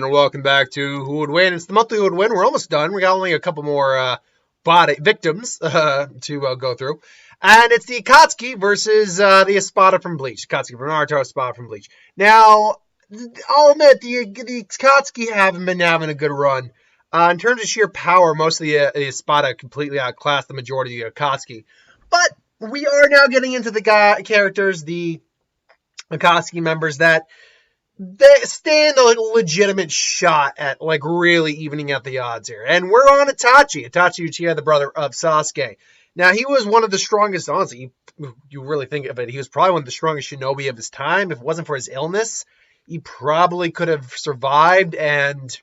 and welcome back to Who Would Win. It's the monthly Who Would Win. We're almost done. We got only a couple more body victims to go through. And it's the Akatsuki versus the Espada from Bleach. Akatsuki from Naruto, Espada from Bleach. Now, I'll admit, the Akatsuki haven't been having a good run. In terms of sheer power, most of the Espada completely outclassed the majority of the Akatsuki. But we are now getting into the characters, the Akatsuki members that they stand a legitimate shot at really evening out the odds here. And we're on Itachi. Itachi Uchiha, the brother of Sasuke. Now, he was one of the strongest, honestly, you really think of it, he was probably one of the strongest shinobi of his time. If it wasn't for his illness, he probably could have survived and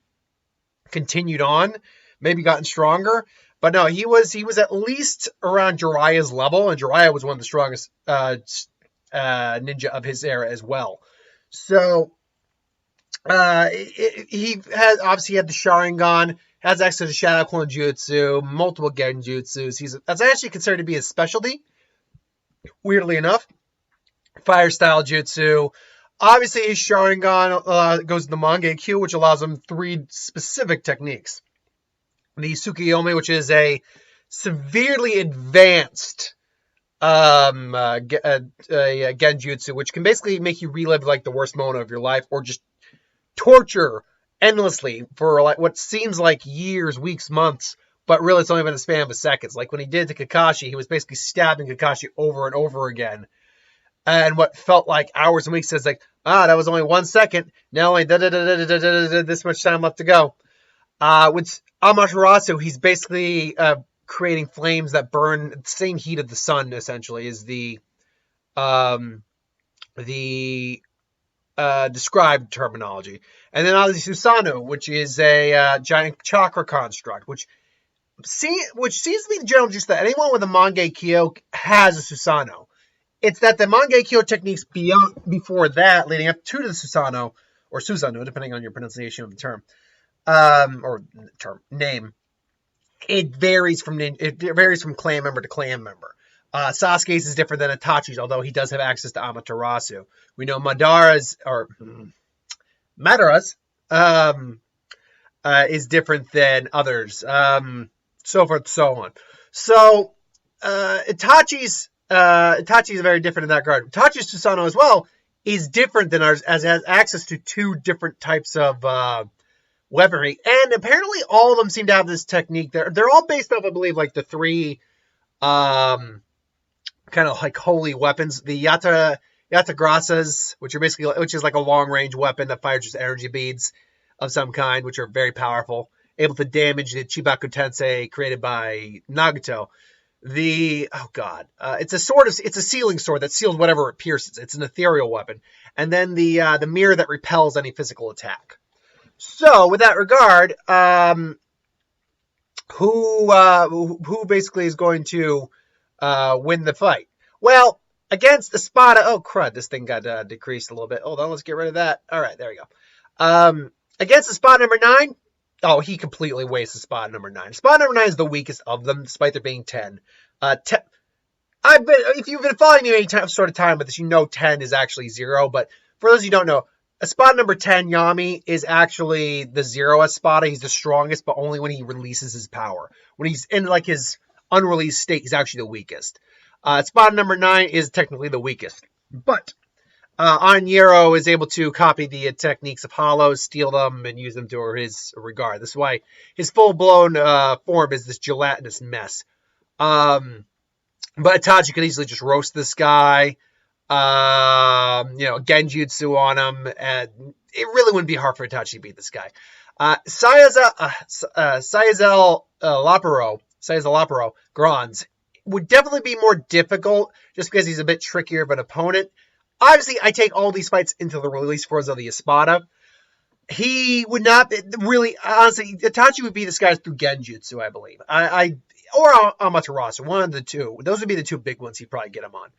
continued on, maybe gotten stronger. But no, he was at least around Jiraiya's level, and Jiraiya was one of the strongest ninja of his era as well. So, he has obviously had the Sharingan, has access to Shadow Clone Jutsu, multiple Genjutsus. That's actually considered to be his specialty, weirdly enough. Fire style Jutsu. Obviously, his Sharingan goes to the Mangekyo, which allows him 3 specific techniques. The Tsukiyomi, which is a severely advanced Genjutsu, which can basically make you relive the worst moment of your life, or just torture endlessly for what seems like years, weeks, months, but really it's only been a span of seconds. Like when he did to Kakashi, he was basically stabbing Kakashi over and over again. And what felt like hours and weeks is that was only 1 second. Now only this much time left to go. With Amaterasu, he's basically creating flames that burn the same heat of the sun, essentially, is the described terminology. And then obviously Susanoo, which is a giant chakra construct, which seems to be the general gist that anyone with a Mangekyo has a Susanoo. It's that the Mangekyo techniques before that, leading up to the Susanoo, or Susanoo, depending on your pronunciation of the term, name, it varies from clan member to clan member. Sasuke's is different than Itachi's, although he does have access to Amaterasu. We know Madara's is different than others, so forth and so on. So Itachi's is very different in that regard. Itachi's Susanoo as well is different than ours, as it has access to 2 different types of weaponry, and apparently all of them seem to have this technique. They're all based off, I believe, the 3 kind of holy weapons. The Yatagrasas, which is like a long range weapon that fires just energy beads of some kind, which are very powerful, able to damage the Chibaku Tensei created by Nagato. It's a sword. It's a sealing sword that seals whatever it pierces. It's an ethereal weapon, and then the mirror that repels any physical attack. So, with that regard, who basically is going to win the fight? Well, against Espada. Oh crud! This thing got decreased a little bit. Hold on, let's get rid of that. All right, there we go. Against Espada number 9. Oh, he completely wastes Espada number 9. Espada number 9 is the weakest of them, despite there being 10. If you've been following me any sort of time with this, you know 10 is actually 0. But for those of you who don't know, Espada number 10, Yami, is actually the 0 Espada. He's the strongest, but only when he releases his power. When he's in his unreleased state, he's actually the weakest. Espada number 9 is technically the weakest. But Anyero is able to copy the techniques of Hollows, steal them, and use them to his regard. This is why his full-blown form is this gelatinous mess. But Itachi could easily just roast this guy. Genjutsu on him, and it really wouldn't be hard for Itachi to beat this guy. Sayazel Laparo, Grons, would definitely be more difficult, just because he's a bit trickier of an opponent. Obviously, I take all these fights into the release forms of the Espada. He would not really, honestly, Itachi would beat this guy through Genjutsu, I believe. Or Amaterasu, one of the 2. Those would be the 2 big ones he'd probably get him on.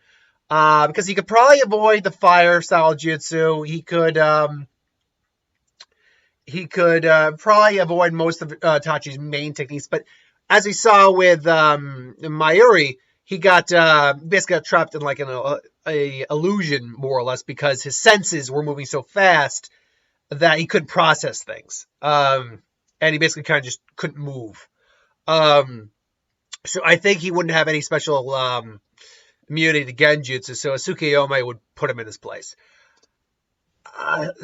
Because he could probably avoid the fire style jutsu. He could probably avoid most of Itachi's main techniques. But as we saw with Mayuri, he basically got trapped in a illusion, more or less, because his senses were moving so fast that he couldn't process things. And he basically kind of just couldn't move. So I think he wouldn't have any special immunity to Genjutsu, so Tsukiyome would put him in his place.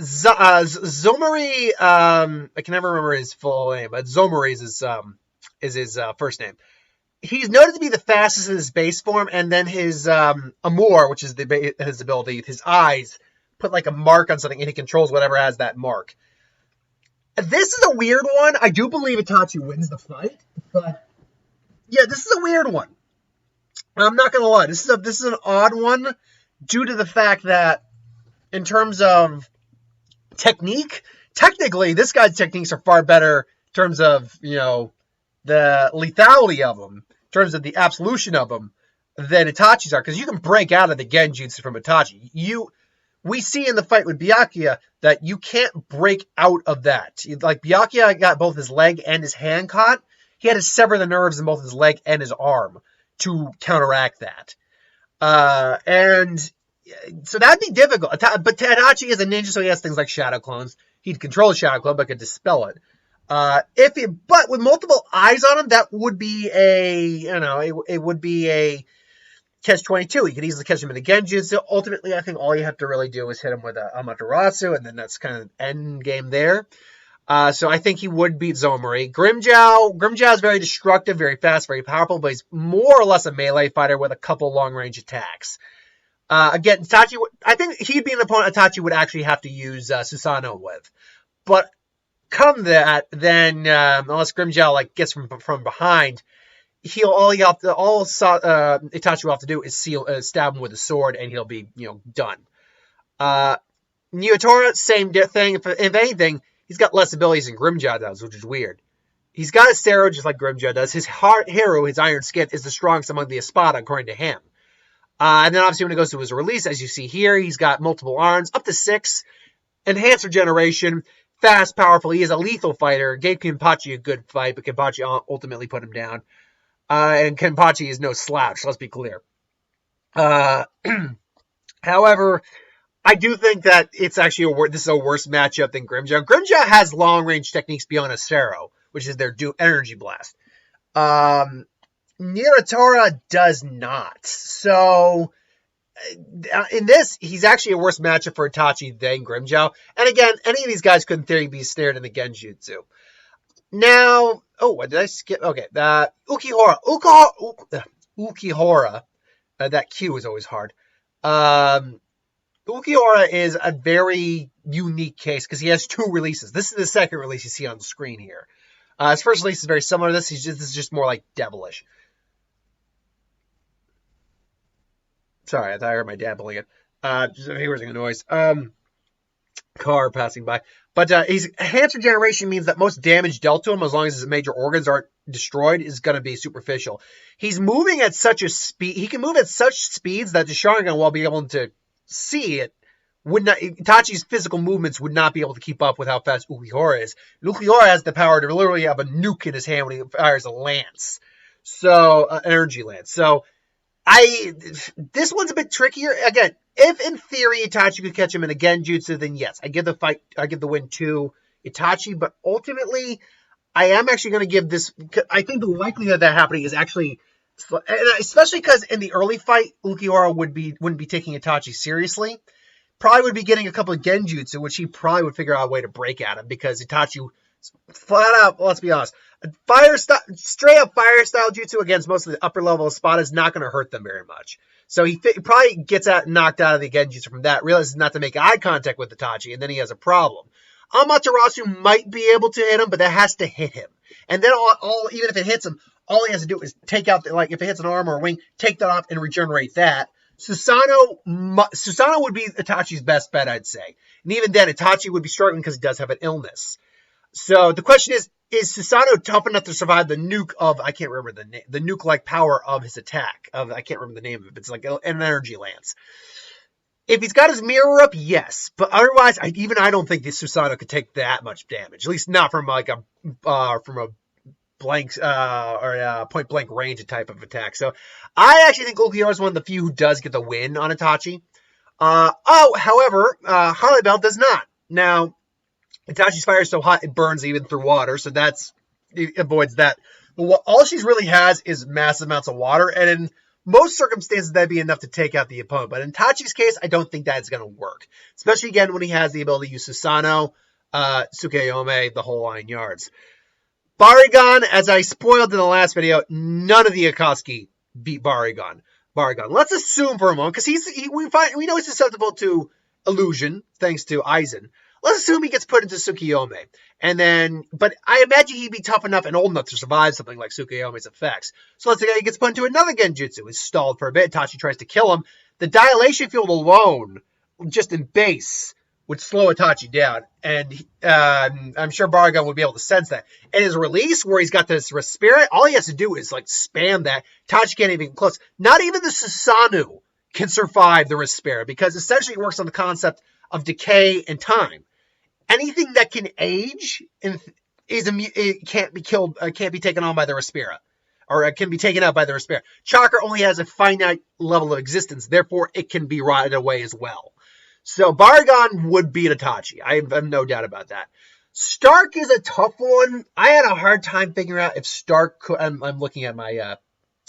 Zomari, I can never remember his full name, but Zomari is his first name. He's noted to be the fastest in his base form, and then his Amor, which is his ability, his eyes put like a mark on something, and he controls whatever has that mark. This is a weird one. I do believe Itachi wins the fight, but yeah, this is a weird one. I'm not gonna lie. This is an odd one due to the fact that in terms of technique, technically this guy's techniques are far better in terms of, the lethality of them, in terms of the absolution of them, than Itachi's are, because you can break out of the Genjutsu from Itachi. We see in the fight with Byakuya that you can't break out of that. Like, Byakuya got both his leg and his hand caught. He had to sever the nerves in both his leg and his arm to counteract that. And so that'd be difficult. But Itachi is a ninja, so he has things like shadow clones. He'd control the shadow clone, but could dispel it. But with multiple eyes on him, that would be it would be a catch-22. You could easily catch him in the Genjutsu. Ultimately, I think all you have to really do is hit him with a Amaterasu, and then that's kind of end game there. So I think he would beat Zomari. Grimmjow is very destructive, very fast, very powerful, but he's more or less a melee fighter with a couple long-range attacks. Again, Itachi, I think he'd be an opponent Itachi would actually have to use Susanoo with. But come that, then unless Grimmjow gets from behind, Itachi will have to do is stab him with a sword, and he'll be done. Nyotora, same thing. If anything, he's got less abilities than Grimmjow does, which is weird. He's got a Sero just like Grimmjow does. His hero, his Iron Skin, is the strongest among the Espada, according to him. And then obviously when it goes to his release, as you see here, he's got multiple arms, up to 6, enhanced regeneration, fast, powerful. He is a lethal fighter. Gave Kenpachi a good fight, but Kenpachi ultimately put him down. And Kenpachi is no slouch, let's be clear. However, I do think that it's actually this is a worse matchup than Grimmjow. Grimmjow has long-range techniques beyond a Sero, which is their energy blast. Nyotora does not. So, in this, he's actually a worse matchup for Itachi than Grimmjow. And again, any of these guys could in theory be snared in the Genjutsu. Now, what did I skip? Okay, Ukihara. Ukihara. That Q is always hard. Ukihara is a very unique case because he has 2 releases. This is the second release you see on the screen here. His first release is very similar to this. This is just more like devilish. Sorry, I thought I heard my dad pulling it. Just hearing a noise. Car passing by. But his enhanced regeneration means that most damage dealt to him, as long as his major organs aren't destroyed, is going to be superficial. He's moving at such a speed. He can move at such speeds that the Sharingan, while being able to see it, Itachi's physical movements would not be able to keep up with how fast Ukihara is. Ukihara has the power to literally have a nuke in his hand when he fires a lance. So, energy lance. So, this one's a bit trickier. Again, if in theory Itachi could catch him in a Genjutsu, then yes, I give the win to Itachi, but ultimately, I am actually going to give this, I think the likelihood of that happening is actually, especially because in the early fight, Ukihara wouldn't be taking Itachi seriously. Probably would be getting a couple of Genjutsu, which he probably would figure out a way to break at him, because Itachi, flat out, let's be honest, straight up fire style jutsu against most of the upper level Espada is not going to hurt them very much. So he probably gets knocked out of the Genjutsu from that, realizes not to make eye contact with Itachi, and then he has a problem. Amaterasu might be able to hit him, but that has to hit him. And then even if it hits him, all he has to do is take out, if it hits an arm or a wing, take that off and regenerate that. Susanoo would be Itachi's best bet, I'd say. And even then, Itachi would be struggling because he does have an illness. So the question is Susanoo tough enough to survive the nuke of, I can't remember the name, the nuke-like power of his attack. I can't remember the name of it, but it's like an energy lance. If he's got his mirror up, yes. But otherwise, I don't think this Susanoo could take that much damage. At least not from a blank or point blank range type of attack. So I actually think Ukihara is one of the few who does get the win on Itachi. However, Harley Bell does not. Now, Itachi's fire is so hot it burns even through water, so it avoids that. But all she really has is massive amounts of water, and in most circumstances that'd be enough to take out the opponent. But in Itachi's case, I don't think that's going to work, especially again when he has the ability to use Susanoo, Tsukuyomi, the whole 9 yards. Barragan, as I spoiled in the last video, none of the Akatsuki beat Barragan. Let's assume for a moment, because we know he's susceptible to illusion, thanks to Aizen. Let's assume he gets put into Tsukuyomi. But I imagine he'd be tough enough and old enough to survive something like Tsukuyomi's effects. So let's say he gets put into another genjutsu. He's stalled for a bit. Itachi tries to kill him. The dilation field alone, just in base, would slow Itachi down. And I'm sure Barragan would be able to sense that. And his release, where he's got this Respirit, all he has to do is like spam that. Itachi can't even get close. Not even the Susanoo can survive the Respirit, because essentially it works on the concept of decay and time. Anything that can age it can't be killed, can't be taken on by the Respirit, or it can be taken out by the Respirit. Chakra only has a finite level of existence, therefore it can be rotted away as well. So Barragan would beat Itachi. I have no doubt about that. Stark is a tough one. I had a hard time figuring out if Stark could. I'm looking at my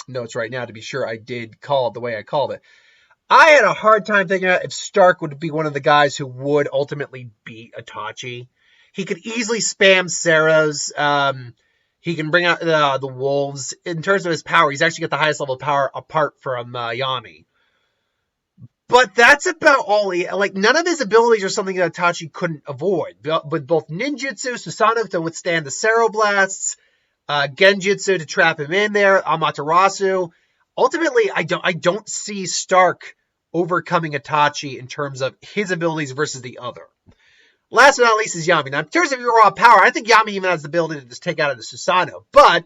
notes right now to be sure I did call it the way I called it. I had a hard time figuring out if Stark would be one of the guys who would ultimately beat Itachi. He could easily spam Sarah's. He can bring out the wolves. In terms of his power, he's actually got the highest level of power apart from Yami. But that's about all none of his abilities are something that Itachi couldn't avoid. With both ninjutsu, Susanoo to withstand the Sero Blasts, Genjutsu to trap him in there, Amaterasu. Ultimately, I don't see Stark overcoming Itachi in terms of his abilities versus the other. Last but not least is Yami. Now, in terms of raw power, I think Yami even has the ability to just take out the Susanoo. But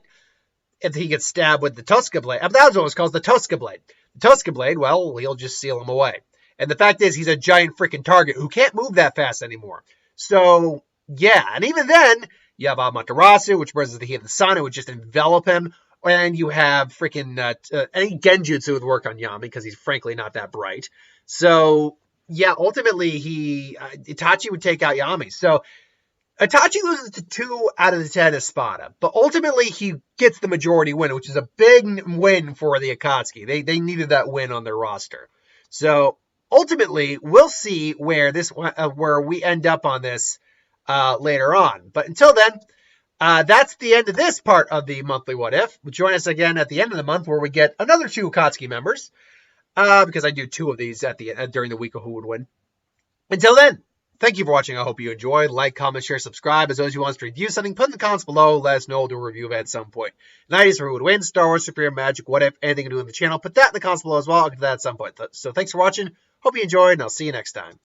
if he gets stabbed with the Tosca Blade, that's what it's called, the Tosca Blade. The Tosca Blade, well, he'll just seal him away. And the fact is, he's a giant freaking target who can't move that fast anymore. So, yeah. And even then, you have Amaterasu, which versus the heat of the sun, it would just envelop him. And you have freaking any Genjutsu would work on Yami because he's frankly not that bright. So, yeah, ultimately, Itachi would take out Yami. So, Itachi loses to 2 out of the 10 Espada. But ultimately, he gets the majority win, which is a big win for the Akatsuki. They needed that win on their roster. So, ultimately, we'll see where we end up on this later on. But until then, that's the end of this part of the monthly What If. Join us again at the end of the month where we get another 2 Akatsuki members. Because I do 2 of these during the week of who would win. Until then, thank you for watching. I hope you enjoyed. Like, comment, share, subscribe. As always, you want us to review something, put in the comments below. Let us know. We'll do a review of it at some point. 90s for who would win, Star Wars, Superior Magic, What If, anything to do with the channel. Put that in the comments below as well. I'll get to that at some point. So thanks for watching. Hope you enjoyed, and I'll see you next time.